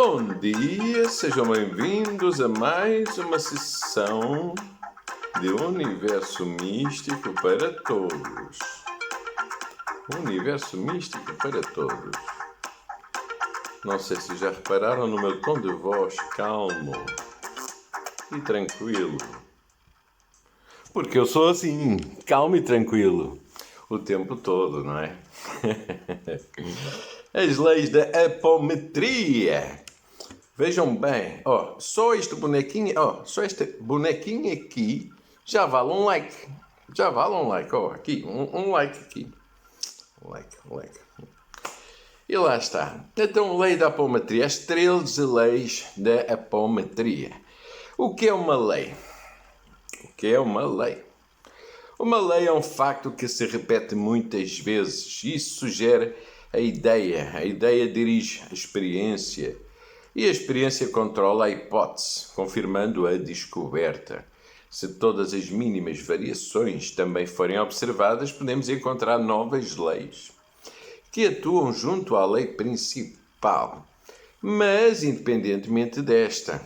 Bom dia, sejam bem-vindos a mais uma sessão de Universo Místico para Todos. Universo Místico para Todos. Não sei se já repararam no meu tom de voz calmo e tranquilo. Porque eu sou assim, calmo e tranquilo, o tempo todo, não é? As leis da apometria. Vejam bem, só este bonequinho aqui já vale um like. Já vale um like, aqui, um like aqui. Um like. E lá está. Então, lei da apometria, as 13 leis da apometria. O que é uma lei? Uma lei é um facto que se repete muitas vezes. Isso sugere a ideia. A ideia dirige a experiência. E a experiência controla a hipótese, confirmando a descoberta. Se todas as mínimas variações também forem observadas, podemos encontrar novas leis que atuam junto à lei principal. Mas, independentemente desta,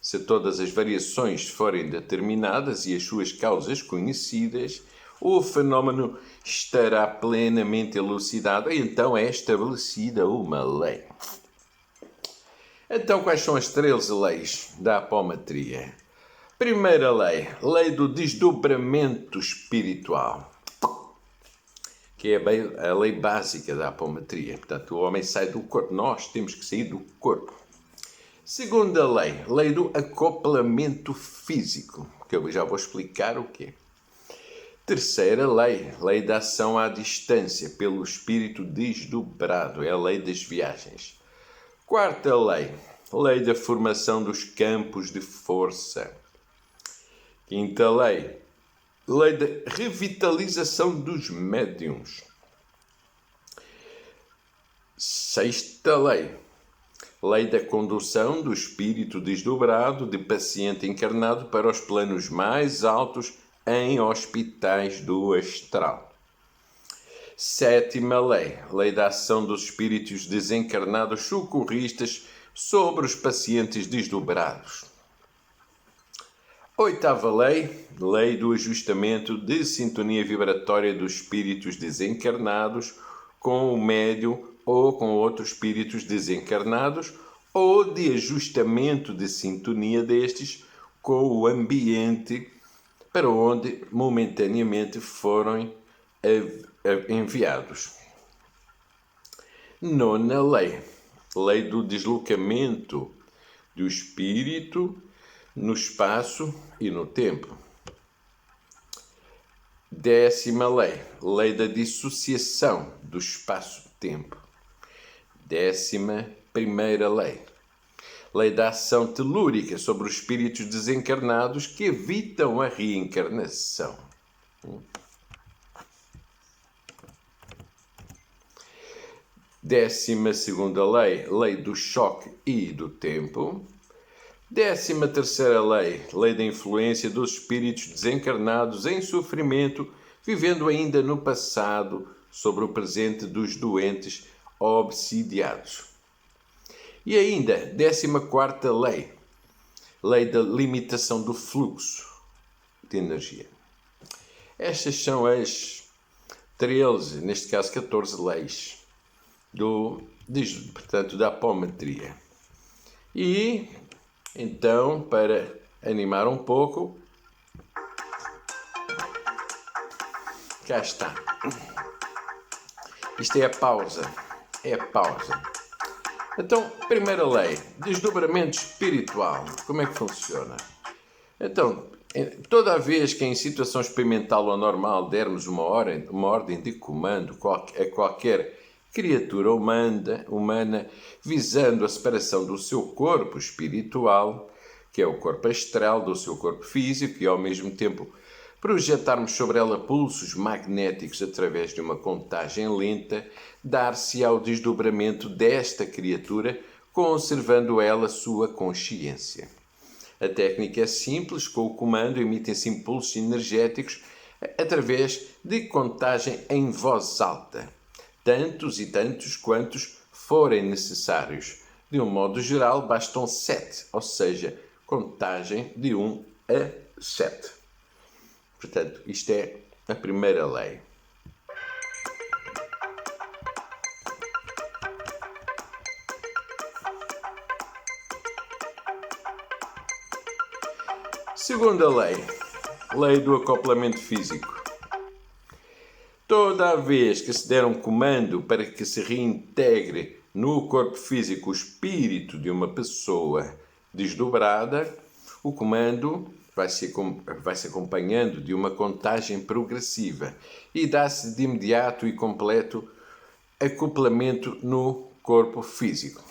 se todas as variações forem determinadas e as suas causas conhecidas, o fenómeno estará plenamente elucidado e então é estabelecida uma lei. Então, quais são as 13 leis da apometria? Primeira lei, lei do desdobramento espiritual, que é a lei básica da apometria. Portanto, o homem sai do corpo, nós temos que sair do corpo. Segunda lei, lei do acoplamento físico, que eu já vou explicar o quê. Terceira lei, lei da ação à distância, pelo espírito desdobrado, é a lei das viagens. Quarta lei, lei da formação dos campos de força. Quinta lei, lei da revitalização dos médiuns. Sexta lei, lei da condução do espírito desdobrado de paciente encarnado para os planos mais altos em hospitais do astral. Sétima lei, lei da ação dos espíritos desencarnados socorristas sobre os pacientes desdobrados. Oitava lei, lei do ajustamento de sintonia vibratória dos espíritos desencarnados com o médium ou com outros espíritos desencarnados, ou de ajustamento de sintonia destes com o ambiente para onde momentaneamente foram enviados. Nona lei, lei do deslocamento do espírito no espaço e no tempo. Décima lei, lei da dissociação do espaço-tempo. 11ª lei, lei da ação telúrica sobre os espíritos desencarnados que evitam a reencarnação. 12ª lei, lei do choque e do tempo. 13ª lei, lei da influência dos espíritos desencarnados em sofrimento, vivendo ainda no passado, sobre o presente dos doentes obsidiados. E ainda, 14ª lei, lei da limitação do fluxo de energia. Estas são as 13, neste caso 14 leis da apometria. E então, para animar um pouco, cá está. Isto é a pausa. Então, primeira lei, desdobramento espiritual. Como é que funciona? Então, toda vez que em situação experimental ou normal dermos uma ordem de comando a qualquer criatura humana, visando a separação do seu corpo espiritual, que é o corpo astral, do seu corpo físico, e ao mesmo tempo projetarmos sobre ela pulsos magnéticos através de uma contagem lenta, dar-se-á o desdobramento desta criatura, conservando ela sua consciência. A técnica é simples, com o comando emitem-se impulsos energéticos através de contagem em voz alta, tantos e tantos quantos forem necessários, De um modo geral, bastam 7, ou seja, contagem de 1 a 7. Portanto, isto é a primeira lei. Segunda lei, lei do acoplamento físico. Toda vez que se der um comando para que se reintegre no corpo físico o espírito de uma pessoa desdobrada, o comando vai-se acompanhando de uma contagem progressiva e dá-se de imediato e completo acoplamento no corpo físico.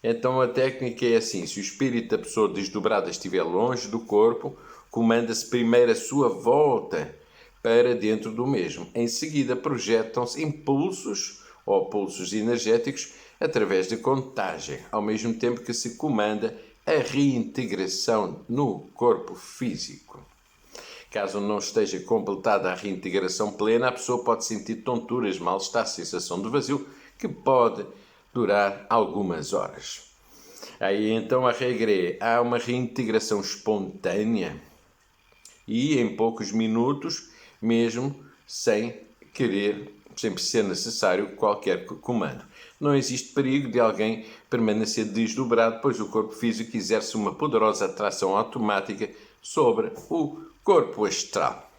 Então a técnica é assim: se o espírito da pessoa desdobrada estiver longe do corpo, comanda-se primeiro a sua volta para dentro do mesmo. Em seguida projetam-se impulsos ou pulsos energéticos através de contagem, ao mesmo tempo que se comanda a reintegração no corpo físico. Caso não esteja completada a reintegração plena, a pessoa pode sentir tonturas, mal-estar, sensação de vazio, que pode durar algumas horas. Aí então a regra é: há uma reintegração espontânea e em poucos minutos, mesmo sem ser necessário qualquer comando. Não existe perigo de alguém permanecer desdobrado, pois o corpo físico exerce uma poderosa atração automática sobre o corpo astral.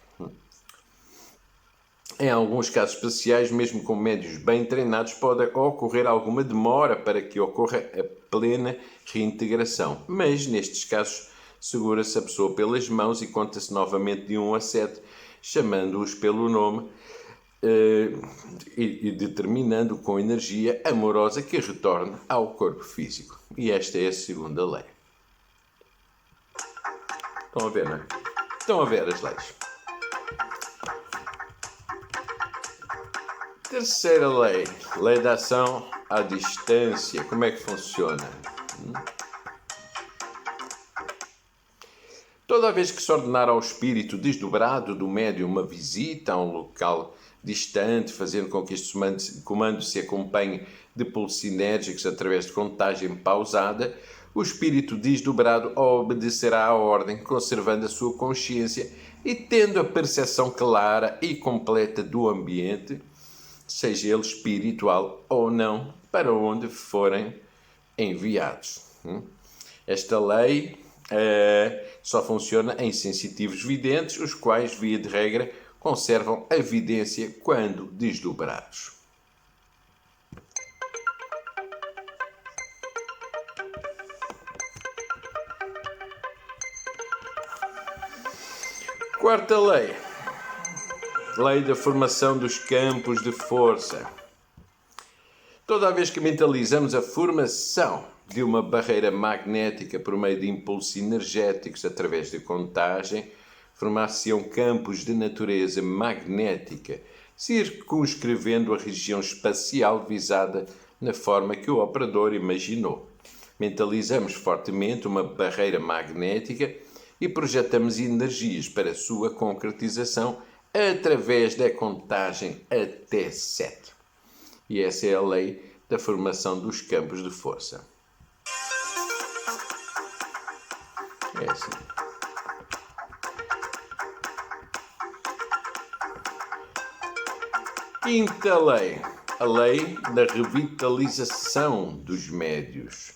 Em alguns casos especiais, mesmo com médios bem treinados, pode ocorrer alguma demora para que ocorra a plena reintegração. Mas, nestes casos, segura-se a pessoa pelas mãos e conta-se novamente de 1 a 7, chamando-os pelo nome e determinando com energia amorosa que retorne ao corpo físico. E esta é a segunda lei. Estão a ver, não é? Estão a ver as leis. Terceira lei, lei da ação à distância. Como é que funciona? Toda vez que se ordenar ao espírito desdobrado do médium uma visita a um local distante, fazendo com que este comando se acompanhe de pulsos sinérgicos através de contagem pausada, o espírito desdobrado obedecerá à ordem, conservando a sua consciência e tendo a percepção clara e completa do ambiente, seja ele espiritual ou não, para onde forem enviados. Esta lei só funciona em sensitivos videntes, os quais, via de regra, conservam a vidência quando desdobrados. Quarta lei. Lei da formação dos campos de força. Toda vez que mentalizamos a formação de uma barreira magnética por meio de impulsos energéticos através de contagem, formar-se-ão campos de natureza magnética, circunscrevendo a região espacial visada na forma que o operador imaginou. Mentalizamos fortemente uma barreira magnética e projetamos energias para a sua concretização através da contagem até 7. E essa é a lei da formação dos campos de força. É assim. Quinta lei. A lei da revitalização dos médios.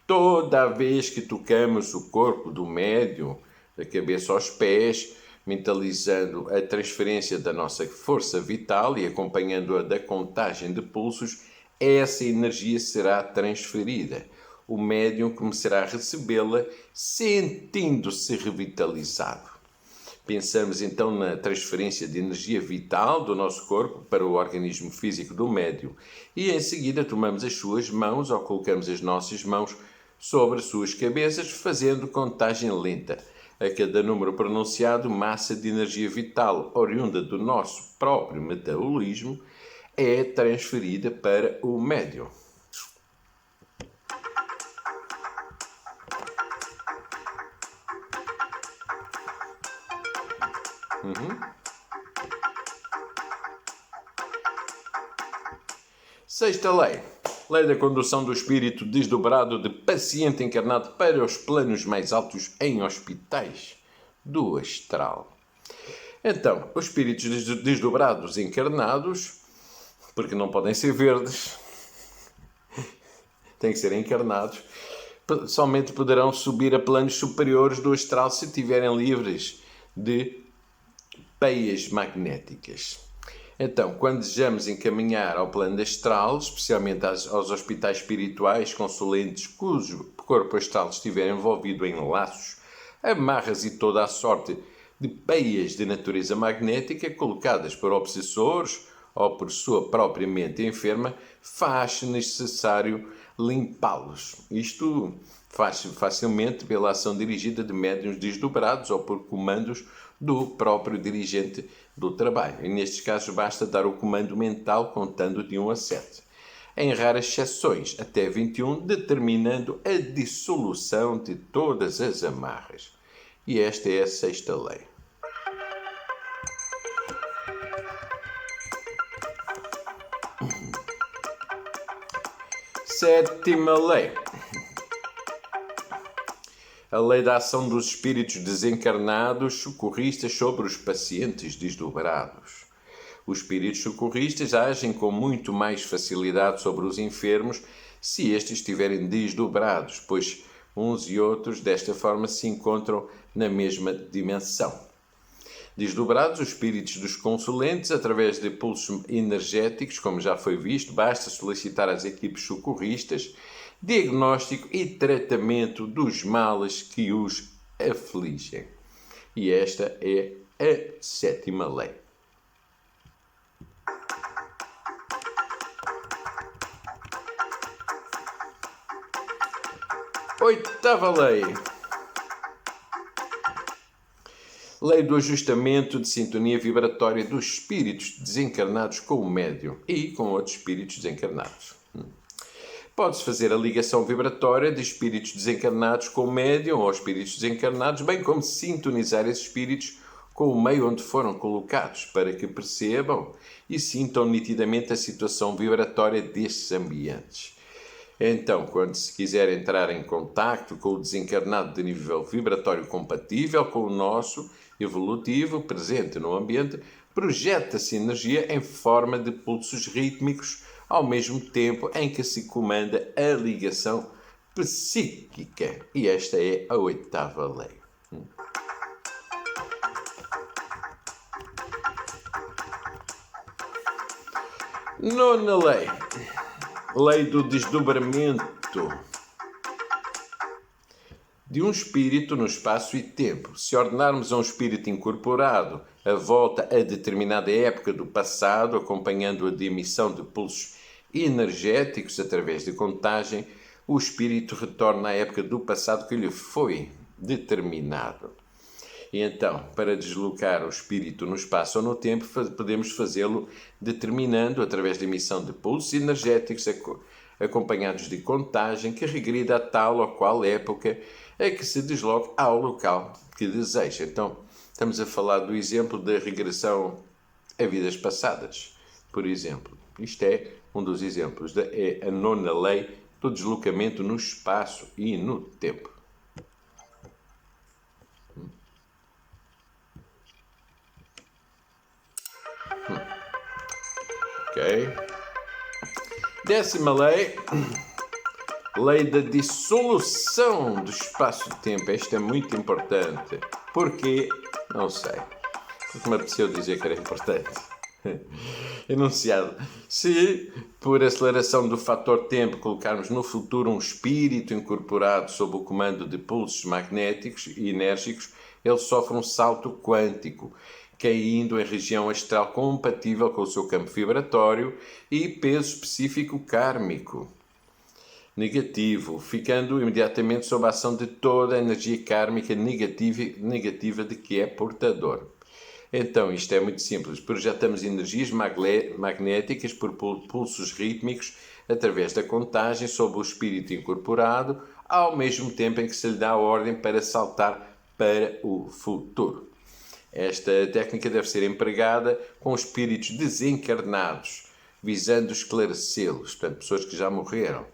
Toda vez que tocamos o corpo do médium, da cabeça aos pés, mentalizando a transferência da nossa força vital e acompanhando-a da contagem de pulsos, essa energia será transferida. O médium começará a recebê-la, sentindo-se revitalizado. Pensamos então na transferência de energia vital do nosso corpo para o organismo físico do médium e em seguida tomamos as suas mãos ou colocamos as nossas mãos sobre as suas cabeças, fazendo contagem lenta. A cada número pronunciado, massa de energia vital oriunda do nosso próprio metabolismo é transferida para o médium. Sexta lei. Lei da condução do espírito desdobrado de paciente encarnado para os planos mais altos em hospitais do astral. Então, os espíritos desdobrados encarnados, porque não podem ser verdes, têm que ser encarnados, somente poderão subir a planos superiores do astral se estiverem livres de peias magnéticas. Então, quando desejamos encaminhar ao plano astral, especialmente aos hospitais espirituais consulentes cujo corpo astral estiver envolvido em laços, amarras e toda a sorte de peias de natureza magnética colocadas por obsessores ou por sua própria mente enferma, faz-se necessário limpá-los. Isto faz-se facilmente pela ação dirigida de médiuns desdobrados ou por comandos do próprio dirigente do trabalho. E nestes casos basta dar o comando mental contando de 1 a 7. Em raras exceções, até 21, determinando a dissolução de todas as amarras. E esta é a 6ª lei. Sétima lei. A lei da ação dos espíritos desencarnados socorristas sobre os pacientes desdobrados. Os espíritos socorristas agem com muito mais facilidade sobre os enfermos se estes estiverem desdobrados, pois uns e outros desta forma se encontram na mesma dimensão. Desdobrados, os espíritos dos consulentes, através de pulsos energéticos, como já foi visto, basta solicitar às equipes socorristas diagnóstico e tratamento dos males que os afligem. E esta é a 7ª lei. Oitava lei. Lei do ajustamento de sintonia vibratória dos espíritos desencarnados com o médium e com outros espíritos desencarnados. Pode-se fazer a ligação vibratória de espíritos desencarnados com o médium ou espíritos desencarnados, bem como sintonizar esses espíritos com o meio onde foram colocados, para que percebam e sintam nitidamente a situação vibratória desses ambientes. Então, quando se quiser entrar em contacto com o desencarnado de nível vibratório compatível com o nosso, evolutivo, presente no ambiente, projeta-se energia em forma de pulsos rítmicos, ao mesmo tempo em que se comanda a ligação psíquica. E esta é a 8ª lei. Nona lei. Lei do desdobramento de um espírito no espaço e tempo. Se ordenarmos a um espírito incorporado a volta a determinada época do passado, acompanhando-a de emissão de pulsos energéticos através de contagem, o espírito retorna à época do passado que lhe foi determinado. E então, para deslocar o espírito no espaço ou no tempo, podemos fazê-lo determinando, através da emissão de pulsos energéticos acompanhados de contagem, que regrida a tal ou qual época a que se desloque ao local que deseja. Então, estamos a falar do exemplo da regressão a vidas passadas, por exemplo. Isto é um dos exemplos. É a 9ª lei do deslocamento no espaço e no tempo. Ok. 10ª lei. Lei da dissolução do espaço-tempo. Esta é muito importante. Porquê? Não sei. Porque me apeteceu dizer que era importante. Enunciado. Se, por aceleração do fator tempo, colocarmos no futuro um espírito incorporado sob o comando de pulsos magnéticos e enérgicos, ele sofre um salto quântico, caindo em região astral compatível com o seu campo vibratório e peso específico kármico negativo, ficando imediatamente sob a ação de toda a energia kármica negativa de que é portador. Então, isto é muito simples. Projetamos energias magnéticas por pulsos rítmicos através da contagem sobre o espírito incorporado, ao mesmo tempo em que se lhe dá a ordem para saltar para o futuro. Esta técnica deve ser empregada com espíritos desencarnados, visando esclarecê-los. Portanto, pessoas que já morreram.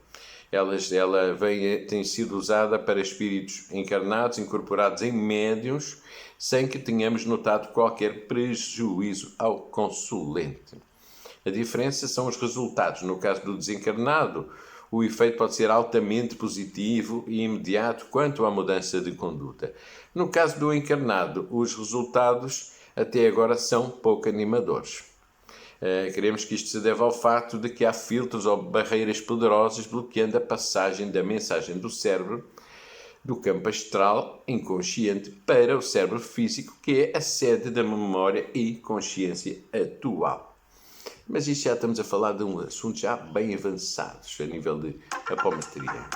Ela tem sido usada para espíritos encarnados, incorporados em médiuns, sem que tenhamos notado qualquer prejuízo ao consulente. A diferença são os resultados. No caso do desencarnado, o efeito pode ser altamente positivo e imediato quanto à mudança de conduta. No caso do encarnado, os resultados até agora são pouco animadores. Queremos que isto se deve ao facto de que há filtros ou barreiras poderosas bloqueando a passagem da mensagem do cérebro, do campo astral inconsciente, para o cérebro físico, que é a sede da memória e consciência atual. Mas isto já estamos a falar de um assunto já bem avançado, a nível de apometria.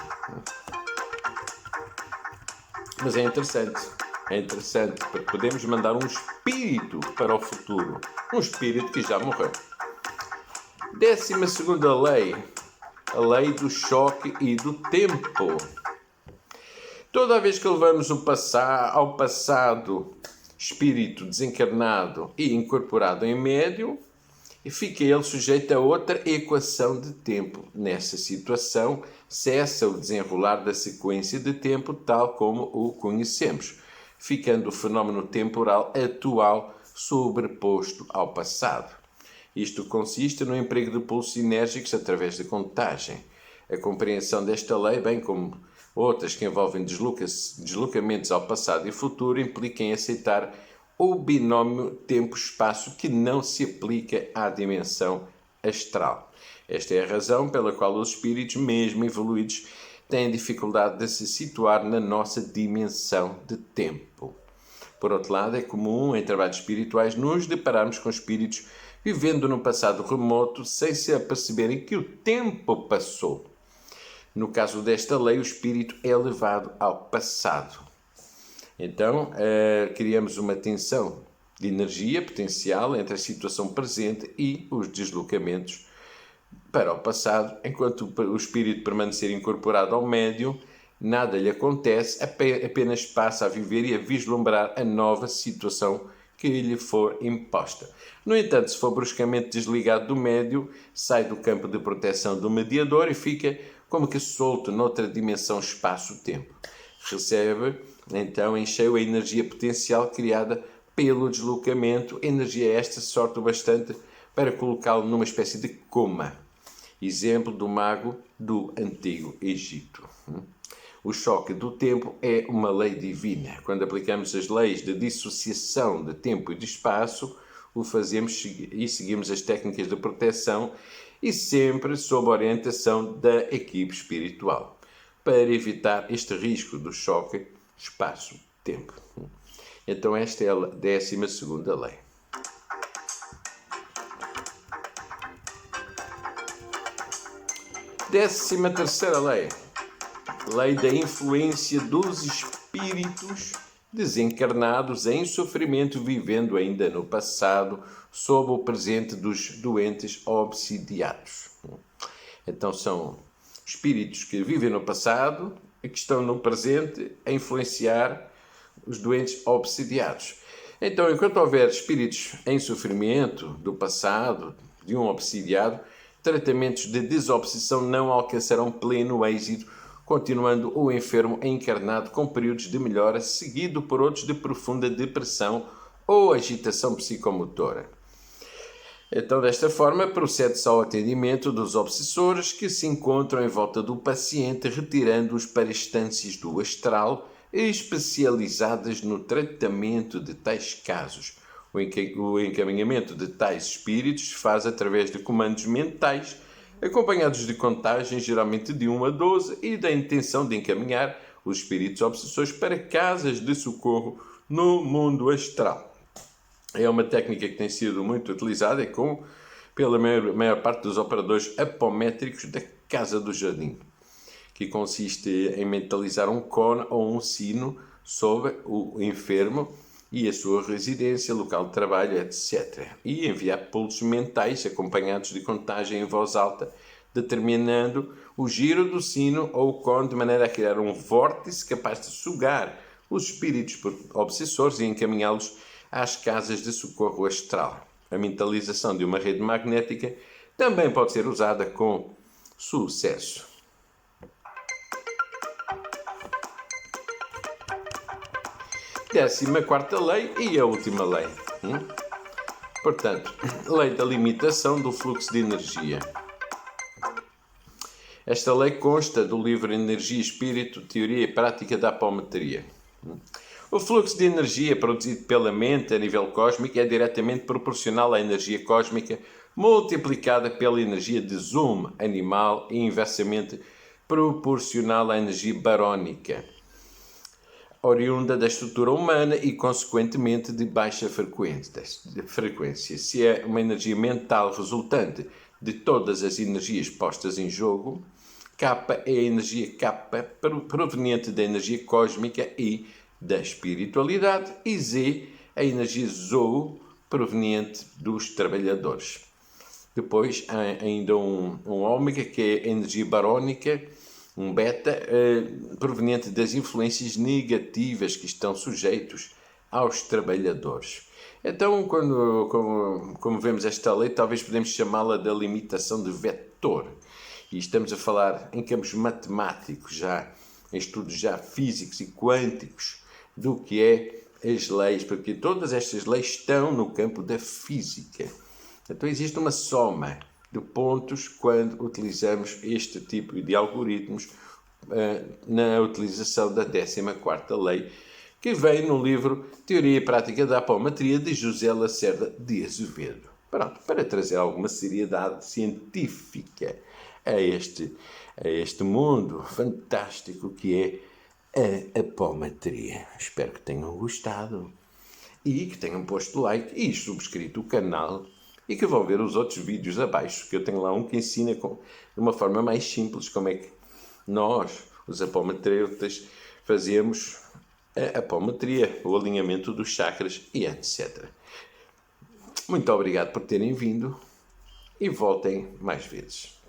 Mas é interessante, porque podemos mandar um espírito para o futuro, um espírito que já morreu. 12ª lei, a lei do choque e do tempo. Toda vez que levamos ao passado espírito desencarnado e incorporado em médium, fica ele sujeito a outra equação de tempo. Nessa situação, cessa o desenrolar da sequência de tempo tal como o conhecemos, ficando o fenómeno temporal atual sobreposto ao passado. Isto consiste no emprego de pulsos sinérgicos através da contagem. A compreensão desta lei, bem como outras que envolvem deslocamentos ao passado e futuro, implica em aceitar o binómio tempo-espaço que não se aplica à dimensão astral. Esta é a razão pela qual os espíritos, mesmo evoluídos, têm dificuldade de se situar na nossa dimensão de tempo. Por outro lado, é comum em trabalhos espirituais nos depararmos com espíritos vivendo no passado remoto sem se aperceberem que o tempo passou. No caso desta lei, o espírito é levado ao passado. Então, criamos uma tensão de energia potencial entre a situação presente e os deslocamentos para o passado. Enquanto o espírito permanecer incorporado ao médium, nada lhe acontece, apenas passa a viver e a vislumbrar a nova situação que lhe for imposta. No entanto, se for bruscamente desligado do médium, sai do campo de proteção do mediador e fica como que solto noutra dimensão espaço-tempo. Recebe, então, em cheio a energia potencial criada pelo deslocamento, energia esta sorte o bastante para colocá-lo numa espécie de coma. Exemplo do mago do Antigo Egito. O choque do tempo é uma lei divina. Quando aplicamos as leis de dissociação de tempo e de espaço, o fazemos e seguimos as técnicas de proteção e sempre sob a orientação da equipe espiritual, para evitar este risco do choque espaço-tempo. Então esta é a 12ª lei. Décima terceira lei. Lei da influência dos espíritos desencarnados em sofrimento, vivendo ainda no passado, sob o presente dos doentes obsidiados. Então são espíritos que vivem no passado e que estão no presente a influenciar os doentes obsidiados. Então, enquanto houver espíritos em sofrimento do passado, de um obsidiado, tratamentos de desobsessão não alcançarão pleno êxito, continuando o enfermo encarnado com períodos de melhora, seguido por outros de profunda depressão ou agitação psicomotora. Então, desta forma, procede-se ao atendimento dos obsessores que se encontram em volta do paciente, retirando-os para instâncias do astral especializadas no tratamento de tais casos. O encaminhamento de tais espíritos se faz através de comandos mentais, acompanhados de contagens, geralmente de 1 a 12, e da intenção de encaminhar os espíritos obsessores para casas de socorro no mundo astral. É uma técnica que tem sido muito utilizada pela maior parte dos operadores apométricos da Casa do Jardim, que consiste em mentalizar um cone ou um sino sobre o enfermo e a sua residência, local de trabalho, etc. E enviar pulsos mentais acompanhados de contagem em voz alta, determinando o giro do sino ou o cone de maneira a criar um vórtice capaz de sugar os espíritos obsessores e encaminhá-los às casas de socorro astral. A mentalização de uma rede magnética também pode ser usada com sucesso. Décima quarta lei e a última lei. Portanto, lei da limitação do fluxo de energia. Esta lei consta do livro Energia, Espírito, Teoria e Prática da Apometria. O fluxo de energia produzido pela mente a nível cósmico é diretamente proporcional à energia cósmica multiplicada pela energia de Zoom animal e inversamente proporcional à energia barónica, oriunda da estrutura humana e, consequentemente, de baixa frequência. Se é uma energia mental resultante de todas as energias postas em jogo, K é a energia K proveniente da energia cósmica e da espiritualidade, e Z a energia Zou proveniente dos trabalhadores. Depois há ainda um ômega, que é a energia barónica, um beta, proveniente das influências negativas que estão sujeitos aos trabalhadores. Então, como vemos esta lei, talvez podemos chamá-la da limitação de vetor. E estamos a falar em campos matemáticos, já em estudos já físicos e quânticos, do que é as leis, porque todas estas leis estão no campo da física. Então existe uma soma de pontos quando utilizamos este tipo de algoritmos na utilização da 14ª lei, que vem no livro Teoria e Prática da Apometria, de José Lacerda de Azevedo. Pronto, para trazer alguma seriedade científica a este mundo fantástico que é a apometria. Espero que tenham gostado e que tenham posto like e subscrito o canal e que vão ver os outros vídeos abaixo, que eu tenho lá um que ensina de uma forma mais simples como é que nós, os apometristas, fazemos a apometria, o alinhamento dos chakras e etc. Muito obrigado por terem vindo e voltem mais vezes.